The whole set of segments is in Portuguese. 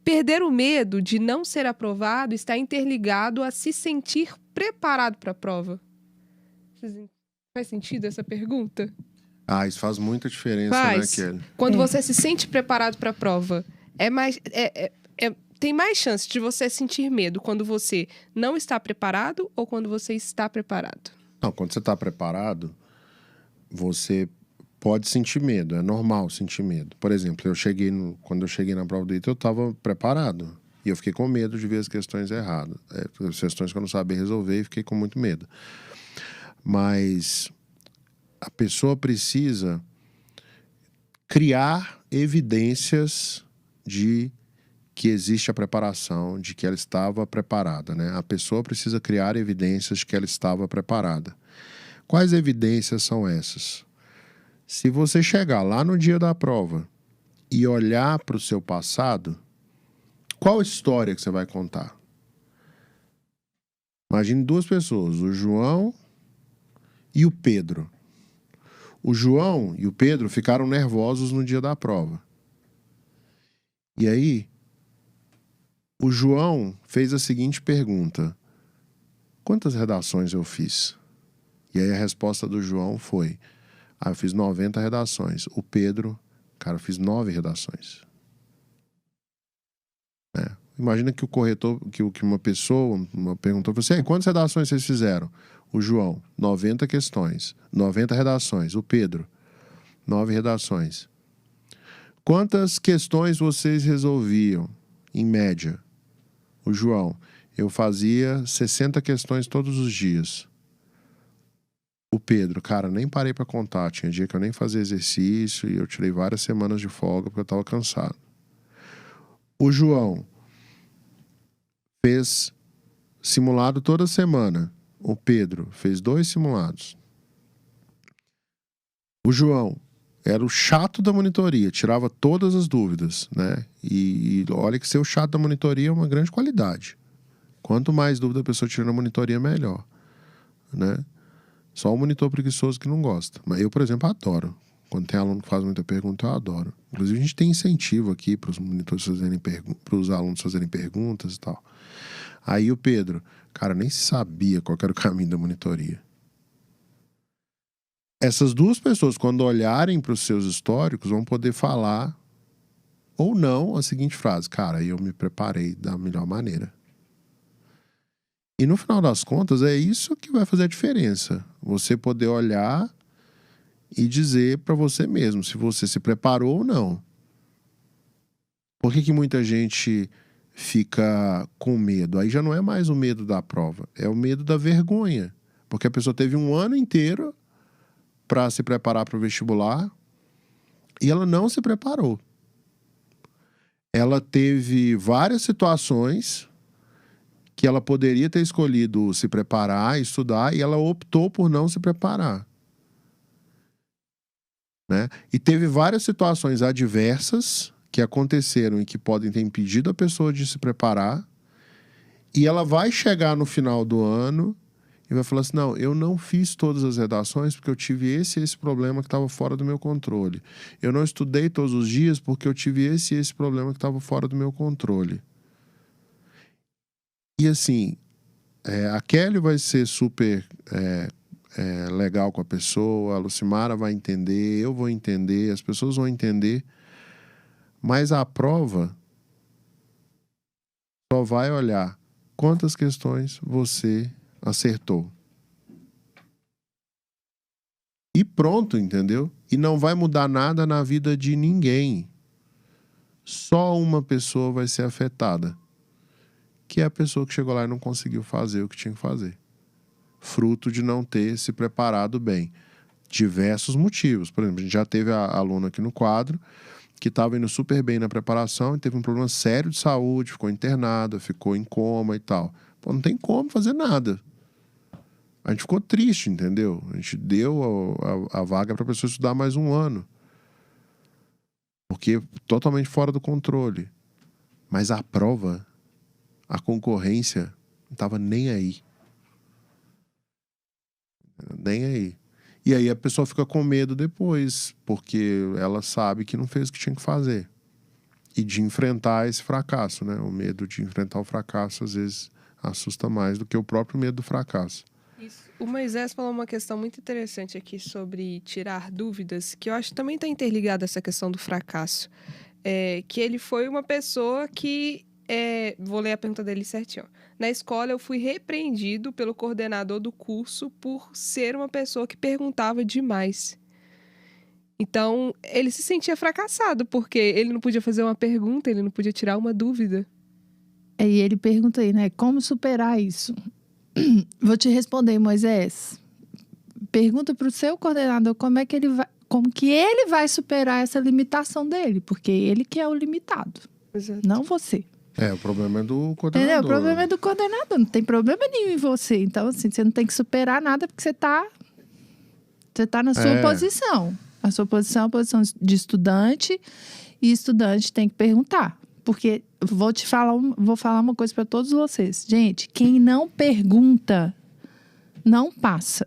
Perder o medo de não ser aprovado está interligado a se sentir preparado para a prova. Faz sentido essa pergunta? Isso faz muita diferença, Faz. né, Kelly? Quando você se sente preparado para a prova, tem mais chance de você sentir medo quando você não está preparado ou quando você está preparado? Não, quando você está preparado, você pode sentir medo, é normal sentir medo. Por exemplo, quando eu cheguei na prova do ITA, eu estava preparado. E eu fiquei com medo de ver as questões erradas. As questões que eu não sabia resolver e fiquei com muito medo. Mas a pessoa precisa criar evidências de que existe a preparação, de que ela estava preparada, né? A pessoa precisa criar evidências de que ela estava preparada. Quais evidências são essas? Se você chegar lá no dia da prova e olhar para o seu passado, qual história que você vai contar? Imagine duas pessoas, o João e o Pedro. O João e o Pedro ficaram nervosos no dia da prova. E aí, o João fez a seguinte pergunta: quantas redações eu fiz? E aí a resposta do João foi: eu fiz 90 redações. O Pedro, cara, eu fiz 9 redações. Imagina que o corretor, que uma pessoa perguntou para você: quantas redações vocês fizeram? O João, 90 questões, 90 redações. O Pedro, 9 redações. Quantas questões vocês resolviam, em média? O João, eu fazia 60 questões todos os dias. O Pedro, cara, nem parei para contar. Tinha dia que eu nem fazia exercício e eu tirei várias semanas de folga porque eu estava cansado. O João fez simulado toda semana. O Pedro fez 2 simulados. O João era o chato da monitoria, tirava todas as dúvidas, né? E olha que ser o chato da monitoria é uma grande qualidade. Quanto mais dúvida a pessoa tira na monitoria, melhor, né? Só o monitor preguiçoso que não gosta. Mas eu, por exemplo, adoro. Quando tem aluno que faz muita pergunta, eu adoro. Inclusive, a gente tem incentivo aqui para os monitores fazerem para os alunos fazerem perguntas e tal. Aí o Pedro, cara, nem sabia qual era o caminho da monitoria. Essas duas pessoas, quando olharem para os seus históricos, vão poder falar ou não a seguinte frase: cara, eu me preparei da melhor maneira. E no final das contas, é isso que vai fazer a diferença. Você poder olhar e dizer para você mesmo se você se preparou ou não. Por que muita gente fica com medo? Aí já não é mais o medo da prova, é o medo da vergonha. Porque a pessoa teve um ano inteiro para se preparar para o vestibular e ela não se preparou. Ela teve várias situações que ela poderia ter escolhido se preparar, estudar, e ela optou por não se preparar, né? E teve várias situações adversas que aconteceram e que podem ter impedido a pessoa de se preparar, e ela vai chegar no final do ano e vai falar assim: não, eu não fiz todas as redações porque eu tive esse problema que estava fora do meu controle. Eu não estudei todos os dias porque eu tive esse problema que estava fora do meu controle. E assim, a Kelly vai ser super legal com a pessoa, a Lucimara vai entender, eu vou entender, as pessoas vão entender, mas a prova só vai olhar quantas questões você acertou. E pronto, entendeu? E não vai mudar nada na vida de ninguém. Só uma pessoa vai ser afetada, que é a pessoa que chegou lá e não conseguiu fazer o que tinha que fazer. Fruto de não ter se preparado bem. Diversos motivos. Por exemplo, a gente já teve a aluna aqui no quadro que estava indo super bem na preparação e teve um problema sério de saúde, ficou internada, ficou em coma e tal. Pô, não tem como fazer nada. A gente ficou triste, entendeu? A gente deu a vaga para a pessoa estudar mais um ano. Porque totalmente fora do controle. Mas a prova, a concorrência, não estava nem aí. Nem aí. E aí a pessoa fica com medo depois, porque ela sabe que não fez o que tinha que fazer. e de enfrentar esse fracasso, né? O medo de enfrentar o fracasso, às vezes, assusta mais do que o próprio medo do fracasso. Isso. O Moisés falou uma questão muito interessante aqui sobre tirar dúvidas, que eu acho que também está interligada a essa questão do fracasso. Que ele foi uma pessoa que... vou ler a pergunta dele certinho. Na escola, eu fui repreendido pelo coordenador do curso por ser uma pessoa que perguntava demais. Então, ele se sentia fracassado, porque ele não podia fazer uma pergunta, ele não podia tirar uma dúvida. E ele pergunta aí, né? Como superar isso? Vou te responder, Moisés. Pergunta para o seu coordenador como que ele vai superar essa limitação dele, porque ele que é o limitado, Exato. não você. O problema é do coordenador. Entendeu? O problema é do coordenador, não tem problema nenhum em você. Então, assim, você não tem que superar nada porque você tá na sua posição. A sua posição é a posição de estudante, e estudante tem que perguntar. Porque vou falar uma coisa para todos vocês. Gente, quem não pergunta, não passa.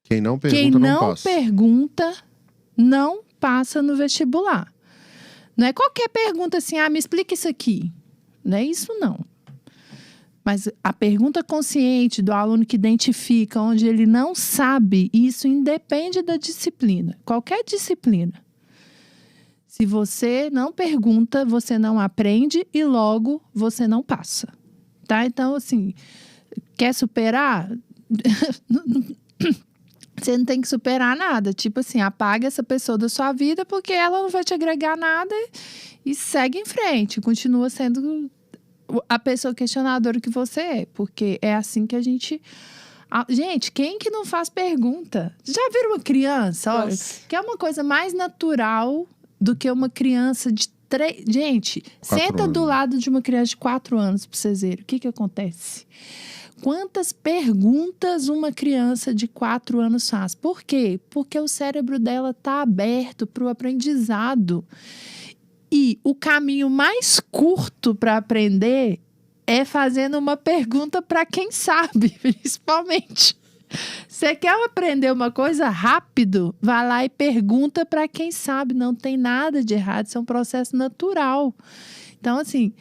Quem não pergunta, não passa. Pergunta, não passa no vestibular. Não é qualquer pergunta assim, me explica isso aqui. Não é isso, não. Mas a pergunta consciente do aluno que identifica onde ele não sabe, isso independe da disciplina. Qualquer disciplina. Se você não pergunta, você não aprende e logo você não passa. Tá? Então, assim, quer superar? Você não tem que superar nada. Tipo assim, apaga essa pessoa da sua vida porque ela não vai te agregar nada e segue em frente. Continua sendo a pessoa questionadora que você é. Porque é assim que a gente... Gente, quem que não faz pergunta? Já viram uma criança? Olha, que é uma coisa mais natural do que uma criança de 3... Gente, senta do lado de uma criança de 4 anos pra vocês verem. O que acontece? Quantas perguntas uma criança de 4 anos faz? Por quê? Porque o cérebro dela está aberto para o aprendizado. E o caminho mais curto para aprender é fazendo uma pergunta para quem sabe, principalmente. Você quer aprender uma coisa rápido? Vai lá e pergunta para quem sabe. Não tem nada de errado, isso é um processo natural. Então, assim...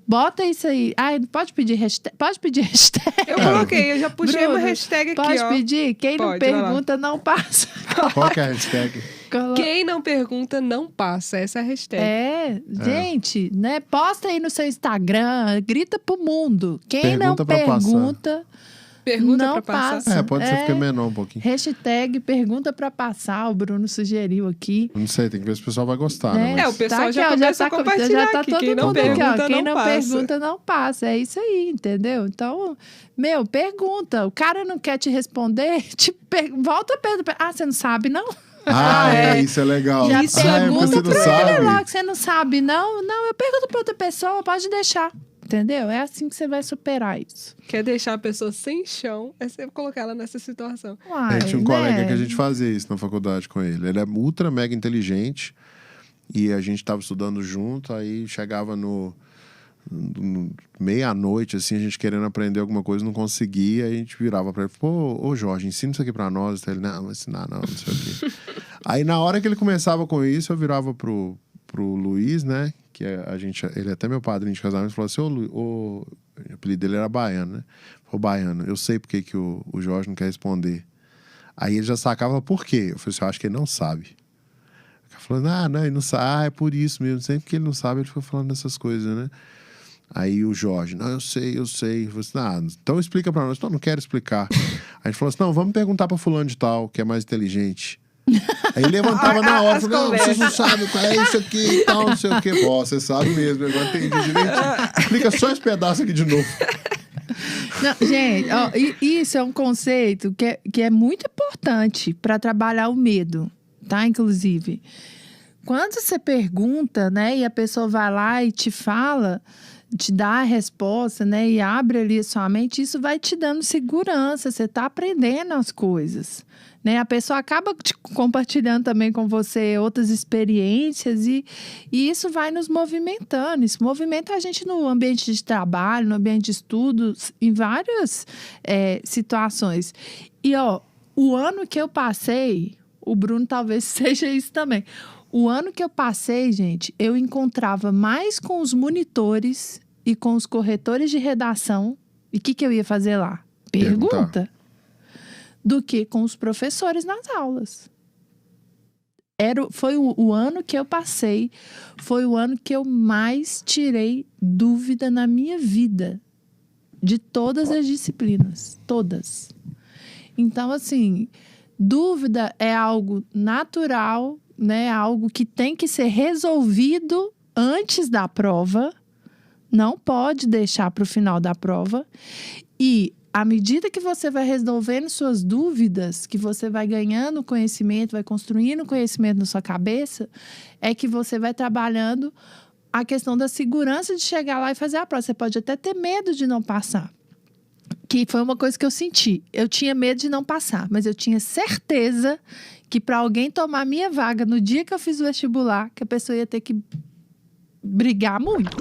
Bota isso aí. Pode pedir hashtag? Pode pedir hashtag? Eu coloquei, eu já puxei Bruno, uma hashtag aqui, pode pedir? Quem não Pode, pergunta, não passa. Qual que é a hashtag? Quem não pergunta, não passa. Essa é a hashtag. Gente, né? Posta aí no seu Instagram, grita pro mundo. Quem Pergunta não pra pergunta... Pergunta não pra passar. passa. Pode ser ficar menor um pouquinho. Hashtag pergunta pra passar, o Bruno sugeriu aqui. Não sei, tem que ver se o pessoal vai gostar, né? O pessoal já começa a compartilhar já tá aqui. todo Quem não mundo pergunta, aqui, ó. Quem não passa. pergunta, não passa. É isso aí, entendeu? Então, pergunta. O cara não quer te responder, volta a pergunta. Você não sabe, não? Isso é legal. Já pergunta pra ele logo, você não sabe, não? Não, eu pergunto pra outra pessoa, pode deixar. Entendeu? É assim que você vai superar isso. Quer deixar a pessoa sem chão, é você colocar ela nessa situação. Tinha um colega que a gente fazia isso na faculdade com ele. Ele é ultra mega inteligente e a gente tava estudando junto, aí chegava no meia-noite, assim, a gente querendo aprender alguma coisa, não conseguia, aí a gente virava pra ele, ô Jorge, ensina isso aqui pra nós. Ele, não vou ensinar não sei o quê. Aí na hora que ele começava com isso, eu virava pro Luiz, né, que ele é até meu padrinho de casamento, falou assim, o apelido dele era Baiano, né? Falou, Baiano, eu sei porque que o Jorge não quer responder. Aí ele já sacava por quê. Eu falei assim, eu acho que ele não sabe. Ele falou, não, ele não sabe, é por isso mesmo. Sempre que ele não sabe, ele fica falando dessas coisas, né? Aí o Jorge, não, eu sei. Eu falei assim, então explica pra nós. Não quero explicar. Aí a gente falou assim, não, vamos perguntar pra fulano de tal, que é mais inteligente. Aí ele levantava na hora, falou, não, vocês não sabem qual é isso aqui e tal, não sei o quê. Você sabe mesmo, agora entendi direitinho. Explica só esse pedaço aqui de novo. Não, gente, isso é um conceito que é muito importante para trabalhar o medo, tá? Inclusive, quando você pergunta, né, e a pessoa vai lá e te fala, te dá a resposta, né, e abre ali a sua mente, isso vai te dando segurança, você tá aprendendo as coisas. Né? A pessoa acaba compartilhando também com você outras experiências e isso vai nos movimentando. Isso movimenta a gente no ambiente de trabalho, no ambiente de estudos, em várias situações. E, o ano que eu passei, o Bruno talvez seja isso também. O ano que eu passei, gente, eu encontrava mais com os monitores e com os corretores de redação. E o que eu ia fazer lá? Pergunta. Do que com os professores nas aulas. Foi o ano que eu passei, foi o ano que eu mais tirei dúvida na minha vida. De todas as disciplinas. Todas. Então, assim, dúvida é algo natural, né? Algo que tem que ser resolvido antes da prova. Não pode deixar para o final da prova. E à medida que você vai resolvendo suas dúvidas, que você vai ganhando conhecimento, vai construindo conhecimento na sua cabeça, é que você vai trabalhando a questão da segurança de chegar lá e fazer a prova. Você pode até ter medo de não passar. Que foi uma coisa que eu senti. Eu tinha medo de não passar, mas eu tinha certeza que para alguém tomar minha vaga no dia que eu fiz o vestibular, que a pessoa ia ter que brigar muito.